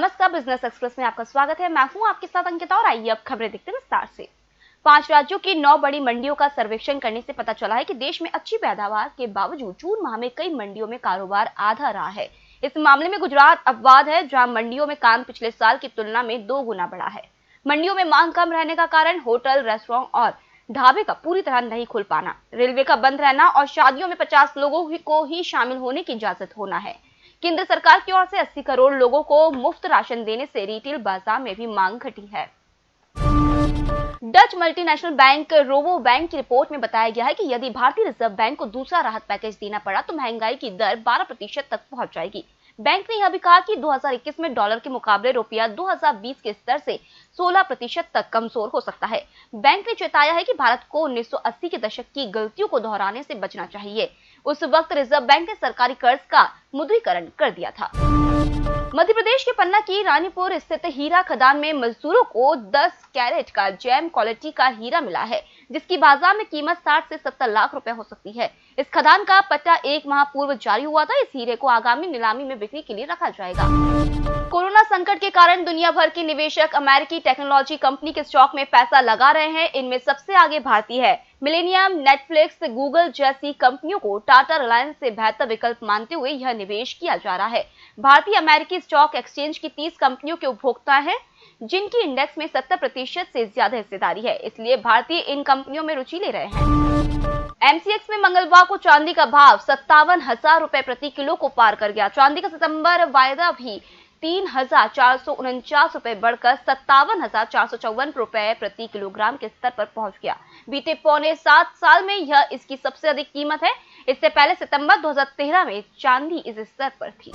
नमस्कार, business express में आपका स्वागत है। मैं हूं आपके साथ अंकिता और आइए अब खबरें देखते हैं विस्तार से। 5 राज्यों की 9 बड़ी मंडियों का सर्वेक्षण करने से पता चला है कि देश में अच्छी पैदावार के बावजूद जून माह में कई मंडियों में कारोबार आधा रहा है। इस मामले में गुजरात अपवाद है, जहां मंडियों में काम पिछले साल की तुलना में 2 गुना बढ़ा है। मंडियों में मांग कम रहने का कारण होटल, रेस्टोरेंट और ढाबे का पूरी तरह नहीं खुल पाना, रेलवे का बंद रहना और शादियों में 50 लोगों को ही शामिल होने की इजाजत होना है। केंद्र सरकार की ओर से 80 करोड़ लोगों को मुफ्त राशन देने से रिटेल बाजार में भी मांग घटी है। Dutch multinational bank robo bank की रिपोर्ट में बताया गया है कि यदि भारतीय रिजर्व बैंक को दूसरा राहत पैकेज देना पड़ा तो महंगाई की दर 12% तक पहुंच जाएगी। बैंक ने यह भी कहा कि 2021 में डॉलर के मुकाबले रुपया 2020 के स्तर से 16% तक कमजोर हो सकता है। बैंक ने चेताया है कि भारत को 1980 के दशक की गलतियों को दोहराने से बचना चाहिए। उस वक्त रिजर्व बैंक ने सरकारी कर्ज का मुद्रीकरण कर दिया था। मध्य प्रदेश के पन्ना की रानीपुर स्थित हीरा खदान में मजदूरों को 10 कैरेट का जेम क्वालिटी का हीरा मिला है, जिसकी बाजार में कीमत 60 से 70 लाख रुपए हो सकती है। इस खदान का पट्टा 1 माह पूर्व जारी हुआ था। इस हीरे को आगामी नीलामी में बिक्री के लिए रखा जाएगा। कोरोना संकट के कारण दुनिया भर के निवेशक अमेरिकी टेक्नोलॉजी कंपनी के स्टॉक में पैसा लगा रहे हैं। इनमें सबसे आगे भारतीय है। मिलेनियम, नेटफ्लिक्स, गूगल जैसी कंपनियों को टाटा रिलायंस से बेहतर विकल्प मानते हुए यह निवेश किया जा रहा है। भारतीय अमेरिकी स्टॉक एक्सचेंज की 30 कंपनियों के उपभोक्ता हैं, जिनकी इंडेक्स में 70% से ज्यादा हिस्सेदारी है, इसलिए भारतीय इन कंपनियों में रुचि ले रहे हैं। एमसीएक्स में मंगलवार को चांदी का भाव 57,000 रुपए प्रति किलो को पार कर गया। चांदी का सितंबर वायदा भी 3,449 रुपए बढ़कर 57,454 रुपए प्रति किलोग्राम के स्तर पर पहुंच गया। बीते पौने 7 साल में यह इसकी सबसे अधिक कीमत है। इससे पहले सितंबर 2013 में चांदी इस स्तर पर थी।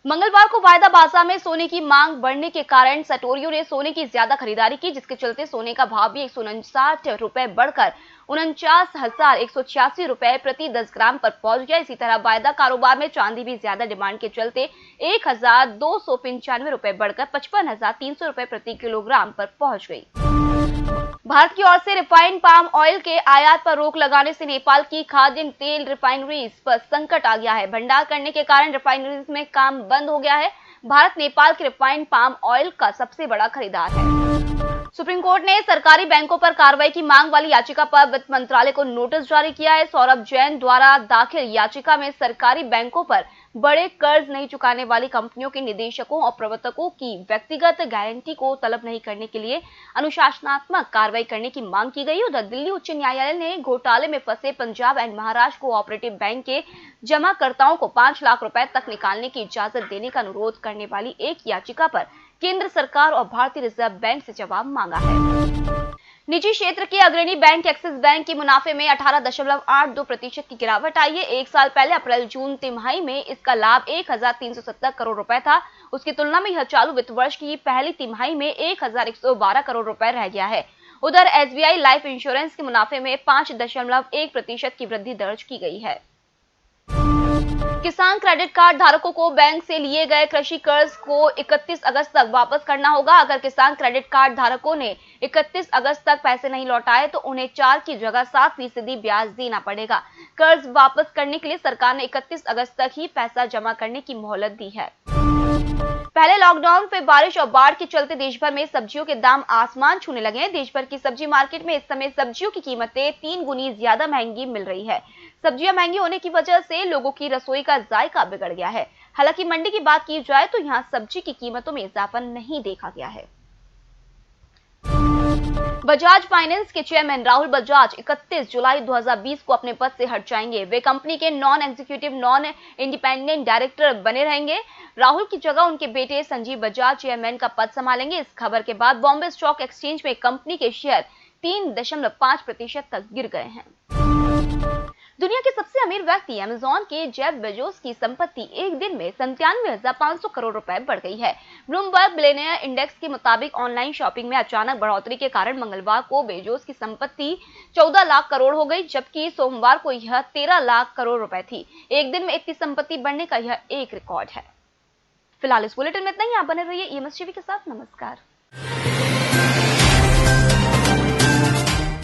मंगलवार को वायदा बाजार में सोने की मांग बढ़ने के कारण सटोरियों ने सोने की ज्यादा खरीदारी की, जिसके चलते सोने का भाव भी 159 रुपए बढ़कर 49,186 रुपए प्रति 10 ग्राम पर पहुंच गया। इसी तरह वायदा कारोबार में चांदी भी ज्यादा डिमांड के चलते 1,295 रुपए बढ़कर 55,300 रुपए प्रति किलोग्राम पर पहुंच गई। भारत की ओर से रिफाइंड पाम ऑयल के आयात पर रोक लगाने से नेपाल की खाद्य तेल रिफाइनरीज पर संकट आ गया है। भंडार करने के कारण रिफाइनरीज में काम बंद हो गया है। भारत नेपाल के रिफाइंड पाम ऑयल का सबसे बड़ा खरीदार है। सुप्रीम कोर्ट ने सरकारी बैंकों पर कार्रवाई की मांग वाली याचिका पर वित्त मंत्रालय को नोटिस जारी किया है। सौरभ जैन द्वारा दाखिल याचिका में सरकारी बैंकों पर बड़े कर्ज नहीं चुकाने वाली कंपनियों के निदेशकों और प्रवर्तकों की व्यक्तिगत गारंटी को तलब नहीं करने के लिए अनुशासनात्मक कार्रवाई करने की मांग की गई। उधर दिल्ली उच्च न्यायालय ने घोटाले में फंसे Punjab and Maharashtra cooperative bank के जमाकर्ताओं को 5 लाख रुपए तक निकालने की इजाजत देने का अनुरोध करने वाली एक याचिका पर केंद्र सरकार और भारतीय रिजर्व बैंक से जवाब मांगा है। निजी क्षेत्र के अग्रणी बैंक एक्सिस बैंक के मुनाफे में 18.82% की गिरावट आई है। एक साल पहले अप्रैल-जून तिमाही में इसका लाभ 1,370 करोड़ रुपए था। उसकी तुलना में यह चालू वित्त वर्ष की पहली तिमाही में 1,112 करोड़ रुपए रह गया है। उधर एसबीआई लाइफ इंश्योरेंस के मुनाफे में 5.1% की वृद्धि दर्ज की गई है। किसान क्रेडिट कार्ड धारकों को बैंक से लिए गए कृषि कर्ज को 31 अगस्त तक वापस करना होगा। अगर किसान क्रेडिट कार्ड धारकों ने 31 अगस्त तक पैसे नहीं लौटाए तो उन्हें 4 की जगह 7% ब्याज देना पड़ेगा। कर्ज वापस करने के लिए सरकार ने 31 अगस्त तक ही पैसा जमा करने की मोहलत दी है। पहले लॉकडाउन पे बारिश और बाढ़ के चलते देश भर में सब्जियों के दाम आसमान छूने लगे हैं। देश भर की सब्जी मार्केट में इस समय सब्जियों की कीमतें 3 गुनी ज्यादा महंगी मिल रही है। सब्जियां महंगी होने की वजह से लोगों की रसोई का जायका बिगड़ गया है। हालांकि मंडी की बात की जाए तो यहां सब्जी की कीमतों में इजाफा नहीं देखा गया है। बजाज फाइनेंस के चेयरमैन राहुल बजाज 31 जुलाई 2020 को अपने पद से हट जाएंगे। वे कंपनी के non executive non independent director बने रहेंगे। राहुल की जगह उनके बेटे संजीव बजाज चेयरमैन का पद संभालेंगे। इस खबर के बाद बॉम्बे स्टॉक एक्सचेंज में कंपनी के शेयर 3.5% तक गिर गए हैं। दुनिया के सबसे अमीर व्यक्ति अमेज़न के जेफ बेजोस की संपत्ति एक दिन में 97,500 करोड़ रुपए बढ़ गई है। ब्लूमबर्ग बिलियनियर इंडेक्स के मुताबिक ऑनलाइन शॉपिंग में अचानक बढ़ोतरी के कारण मंगलवार को बेजोस की संपत्ति 14 लाख करोड़ हो गई, जबकि सोमवार को यह 13 लाख करोड़ रुपए थी। एक दिन में इतनी संपत्ति बढ़ने का यह एक रिकॉर्ड है। फिलहाल इस बुलेटिन में इतना ही। आप बने रहिए ईएमएस टीवी के साथ। नमस्कार।